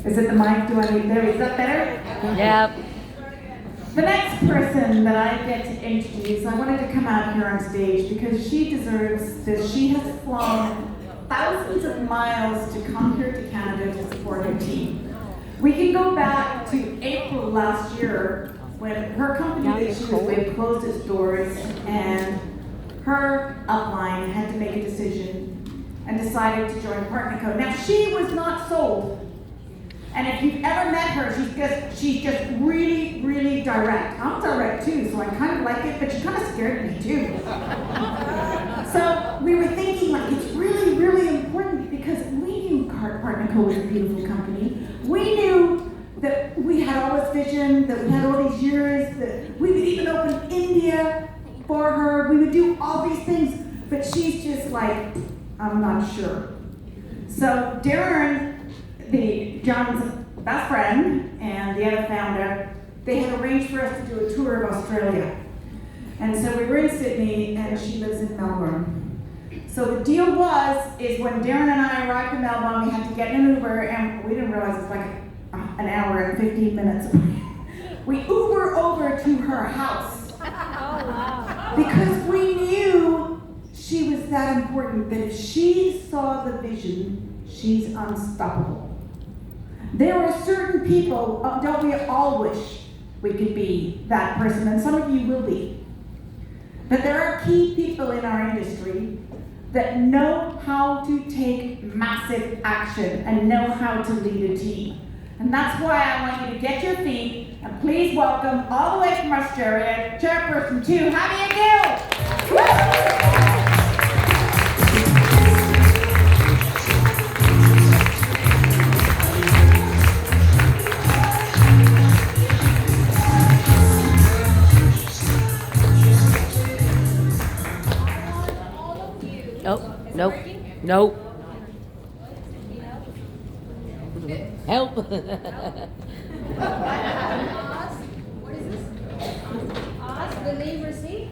Is it the mic? Do I need there? Is that better? Yep. The next person that I get to introduce, I wanted to come out here on stage because she deserves this. She has flown thousands of miles to come here to Canada to support her team. We can go back to April last year when her company that she was with closed its doors and her upline had to make a decision and decided to join Partnerco. Now she was not sold. And if you've ever met her, she's just really, really direct. I'm direct too, so I kind of like it, but she kind of scared me too. So we were thinking, like, it's really, really important because we knew Partnerco was a beautiful company. We knew that we had all this vision, that we had all these years, that we would even open India for her. We would do all these things, but she's just like, I'm not sure. So Darren, John's best friend and the other founder, they had arranged for us to do a tour of Australia. And so we were in Sydney and she lives in Melbourne. So the deal is when Darren and I arrived in Melbourne, we had to get in an Uber and we didn't realize it's like an hour and 15 minutes. We Uber over to her house. Oh, wow. Because we knew she was that important, that if she saw the vision, she's unstoppable. There are certain people, don't we all wish we could be that person, and some of you will be. But there are key people in our industry that know how to take massive action and know how to lead a team. And that's why I want you to get your feet and please welcome all the way from Australia, Chairperson 2, Habia Gill. Woo! Nope. Nope. Help. What is this? Ask, believe, receive.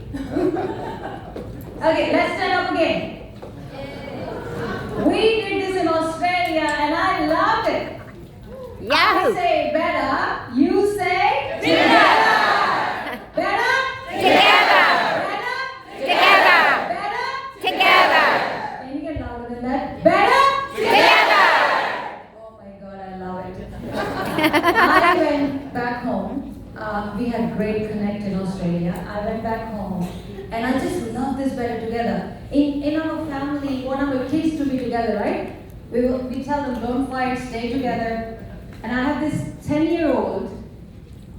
Okay, let's stand up again. We did this in Australia and I loved it. Yahoo! I say better, you say together. Better? Together. Better? Together. Better? Together. Can you get louder than that? Better? Together. Oh my God, I love it. I went back home. We had great connect in Australia. I went back home and I just love this better together. In our family, one of our kids to be together, right? We tell them don't fight, stay together. And I have this 10-year-old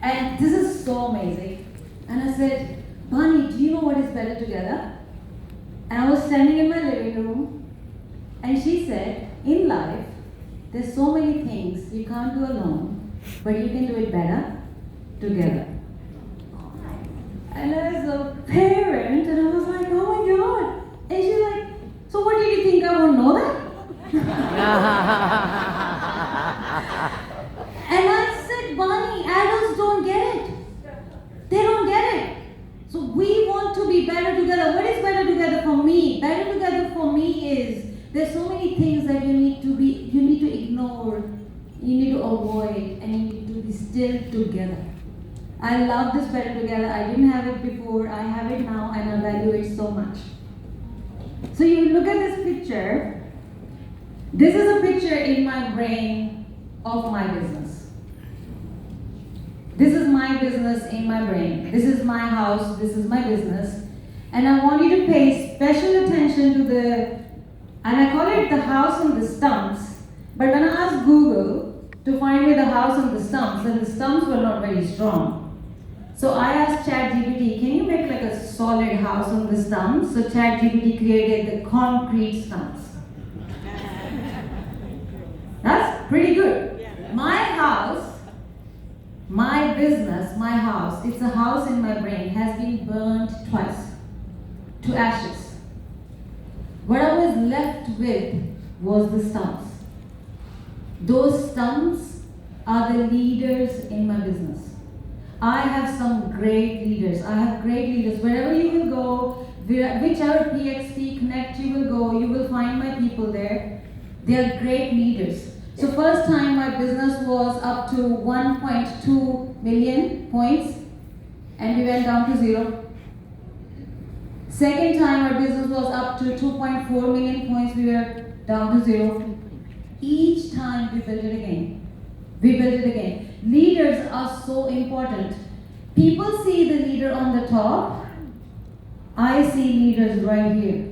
and this is so amazing. And I said, Bunny, do you know what is better together? And I was standing in my living room and she said, in life, there's so many things you can't do alone, but you can do it better together. And as a parent, and I was like, oh my God. And she's like, so what did you think I won't know that? And I said, Bonnie, adults don't get it. They don't get it. So we want to be better together. What is better together for me? Better together for me is there's so many things that you need to ignore, you need to avoid, and you need to be still together. I love this better together. I didn't have it before. I have it now, and I value it so much. So you look at this picture. This is a picture in my brain of my business. This is my business in my brain. This is my house. This is my business. And I want you to pay special attention to and I call it the house on the stumps. But when I asked Google to find me the house on the stumps, and the stumps were not very strong. So I asked ChatGPT, can you make like a solid house on the stumps? So ChatGPT created the concrete stumps. That's pretty good. My house, my business, my house, it's a house in my brain, has been burnt twice to ashes. What I was left with was the stumps. Those stumps are the leaders in my business. I have some great leaders. I have great leaders. Wherever you will go, whichever PXP Connect you will go, you will find my people there. They are great leaders. So first time my business was up to 1.2 million points and we went down to 0. Second time our business was up to 2.4 million points, we were down to 0. Each time we built it again. We built it again. Leaders are so important. People see the leader on the top. I see leaders right here.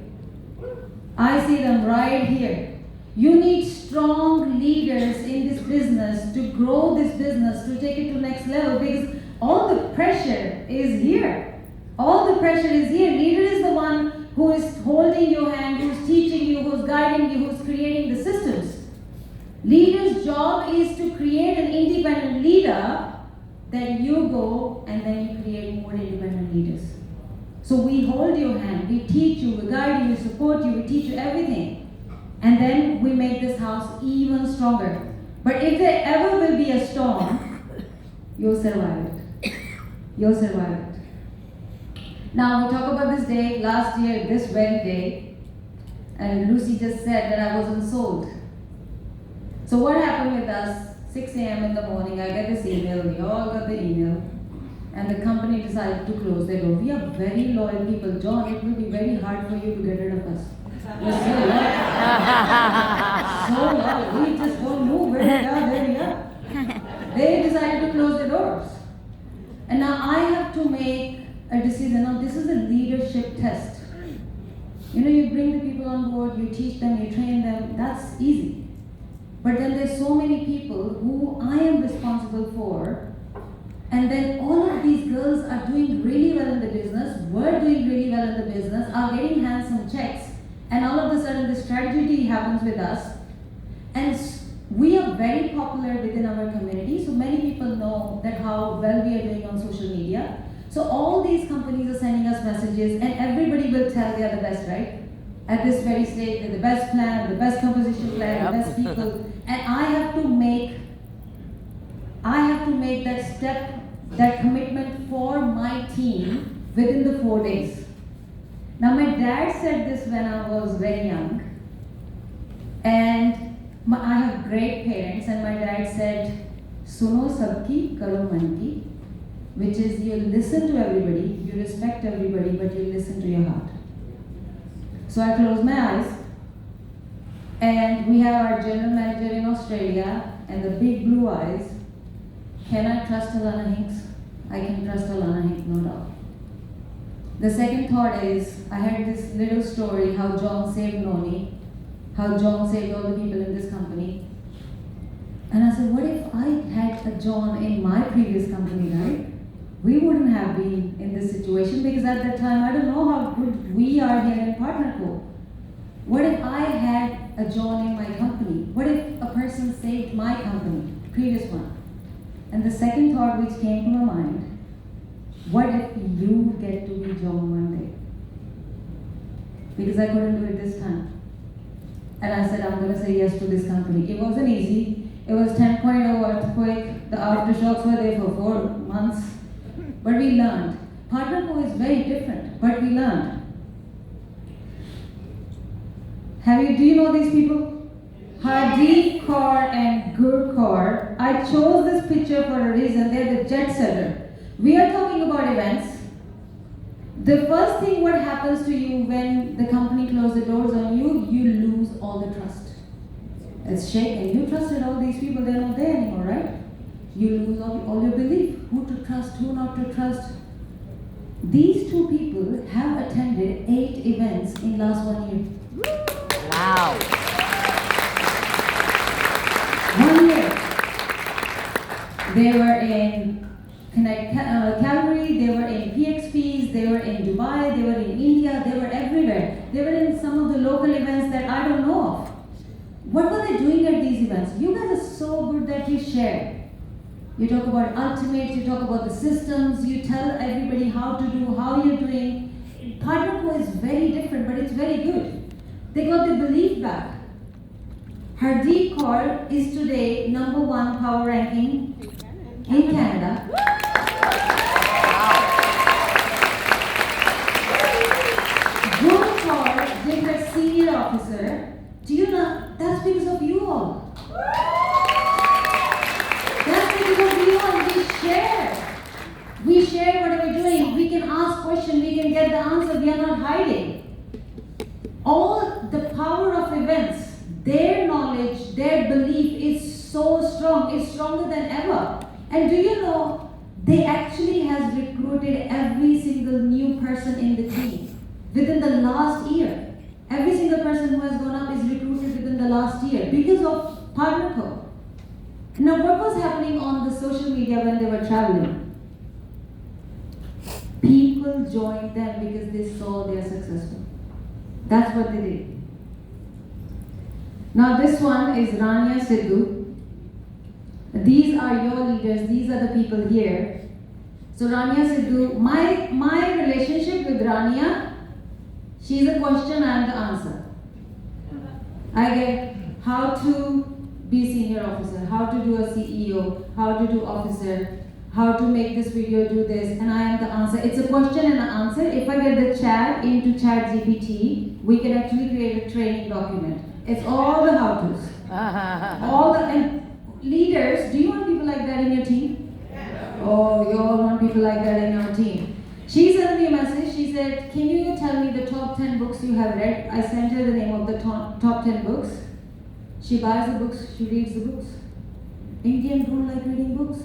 I see them right here. You need strong leaders in this business to grow this business, to take it to next level, because all the pressure is here. All the pressure is here. Leader is the one who is holding your hand, who's teaching you, who's guiding you, who's creating the systems. Leader's job is to create an independent leader, then you go and then you create more independent leaders. So we hold your hand, we teach you, we guide you, we support you, we teach you everything. And then we make this house even stronger. But if there ever will be a storm, you'll survive it. You'll survive it. Now we talk about this day, last year, this very day, and Lucy just said that I wasn't sold. So what happened with us? 6 a.m. in the morning, I get this email, we all got the email, and the company decided to close their door. We are very loyal people. John, it will be very hard for you to get rid of us. We're so loyal. So loyal. We just won't move. Where we are, there we are. They decided to close the doors. And now I have to make a decision. Now this is a leadership test. You know, you bring the people on board, you teach them, you train them, that's easy. But then there's so many people who I am responsible for, and then all of these girls are doing really well in the business, were doing really well in the business, are getting handsome checks, and all of a sudden this tragedy happens with us. And we are very popular within our community, so many people know that how well we are doing on social media. So all these companies are sending us messages, and everybody will tell they are the best, right? At this very stage, they're the best plan, the best composition plan, the best people. And I have to make that step, that commitment for my team within the 4 days. Now my dad said this when I was very young, and I have great parents, and my dad said, "Suno sabki, karo man ki," which is you listen to everybody, you respect everybody, but you listen to your heart. So I closed my eyes, and we have our general manager in Australia and the big blue eyes. Can I trust Alana Hinks? I can trust Alana Hinks, no doubt. The second thought is, I had this little story how John saved Noni, how John saved all the people in this company. And I said, what if I had a John in my previous company, right? We wouldn't have been in this situation, because at that time, I don't know how good we are here in PartnerCo. What if I had a John in my company? What if a person saved my company, previous one? And the second thought which came to my mind, what if you get to be John one day? Because I couldn't do it this time. And I said, I'm going to say yes to this company. It wasn't easy. It was 10.0 earthquake. The aftershocks were there for 4 months. But we learned. PartnerCo is very different, but we learned. Do you know these people? Hardeep Kaur and Gur Kaur. I chose this picture for a reason. They're the jet setter. We are talking about events. The first thing what happens to you when the company closes the doors on you, you lose all the trust. It's shaken. You trusted all these people, they're not there anymore, right? You lose all your belief. Who to trust, who not to trust. These two people have attended 8 events in last 1 year. Wow. 1 year. They were in Calgary, they were in PXPs, they were in Dubai, they were in India, they were everywhere. They were in some of the local events that I don't know of. What were they doing at these events? You guys are so good that you share. You talk about ultimates, you talk about the systems, you tell everybody how to do, how you're doing. PartnerCo is very different, but it's very good. They got their belief back. Hardeep Kaur is today #1 power ranking in Canada. Gur Kaur did her senior officer. Do you know, that's because of you all. share. We share what we're doing. We can ask questions. We can get the answer. We are not hiding. All the power of events, their knowledge, their belief is so strong. It's stronger than ever. And do you know, they actually has recruited every single new person in the team within the last year. Every single person who has gone up is recruited within the last year because of PartnerCo. Now, what was happening on the social media when they were traveling? People joined them because they saw they are successful. That's what they did. Now, this one is Rania Sidhu. These are your leaders. These are the people here. So Rania Sidhu, my relationship with Rania, she's a question, I am the answer. I get how to be senior officer, how to do a CEO, how to do officer, how to make this video do this, and I am the answer. It's a question and an answer. If I get the chat into ChatGPT, we can actually create a training document. It's all the how-tos. And leaders, do you want people like that in your team? Oh, you all want people like that in your team. She sent me a message. She said, can you tell me the top 10 books you have read? I sent her the name of the top 10 books. She buys the books, she reads the books. Indians don't like reading books.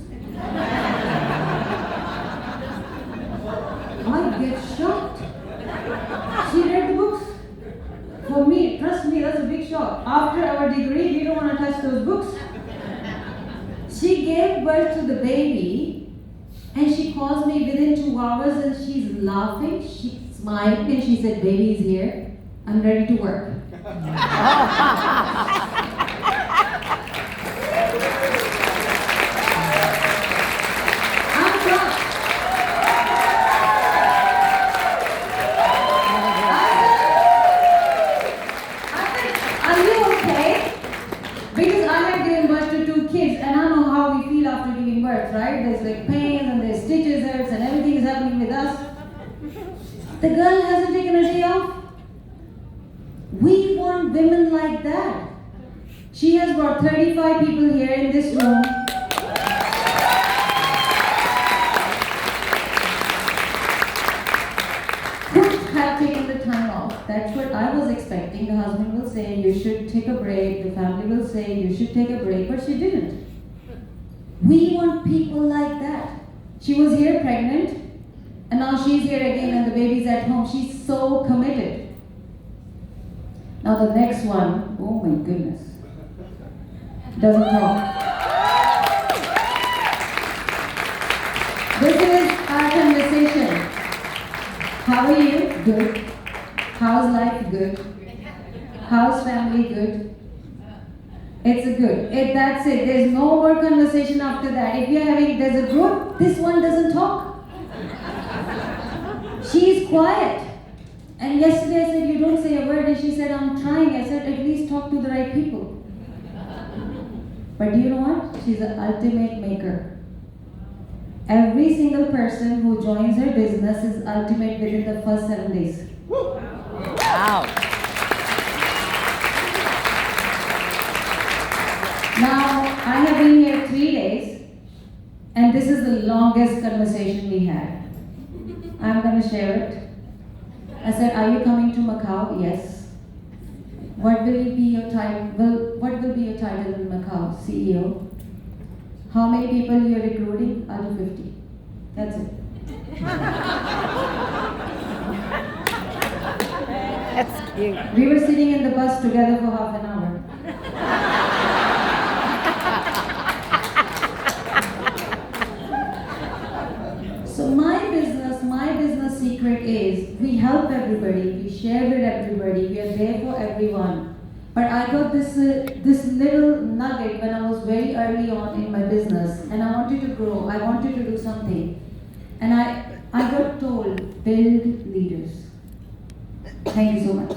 I get shocked. She read the books. For me, trust me, that's a big shock. After our degree, we don't want to touch those books. She gave birth to the baby, and she calls me within 2 hours, and she's laughing, she's smiling, and she said, baby is here, I'm ready to work. I'm shocked. I said, are you okay? Because I have given birth to 2 kids, and I know how we feel after giving birth, right? There's like pain, and there's stitches, hurts, and everything is happening with us. The girl hasn't taken a day off. We want women like that. She has brought 35 people here in this room. Could have taken the time off. That's what I was expecting. The husband will say, you should take a break. The family will say, you should take a break. But she didn't. We want people like that. She was here pregnant, and now she's here again and the baby's at home. She's so committed. Now the next one, oh my goodness, doesn't talk. This is our conversation. How are you? Good. How's life? Good. How's family? Good. It's a good. That's it. There's no more conversation after that. If you're having, there's a group, this one doesn't talk. She's quiet. And yesterday I said, you don't say a word, and she said, I'm trying. I said, at least talk to the right people. But do you know what? She's an ultimate maker. Every single person who joins her business is ultimate within the first 7 days. Wow. Now, I have been here 3 days, and this is the longest conversation we had. I'm going to share it. I said, are you coming to Macau? Yes. What will be your title? What will be your title in Macau? CEO. How many people you're recruiting? I'll do 50. That's it. That's cute. We were sitting in the bus together for half an hour. So my business secret is we help everybody, we share with everybody, we are there for everyone. But I got this little nugget when I was very early on in my business, and I wanted to grow, I wanted to do something. And I got told, build leaders. Thank you so much.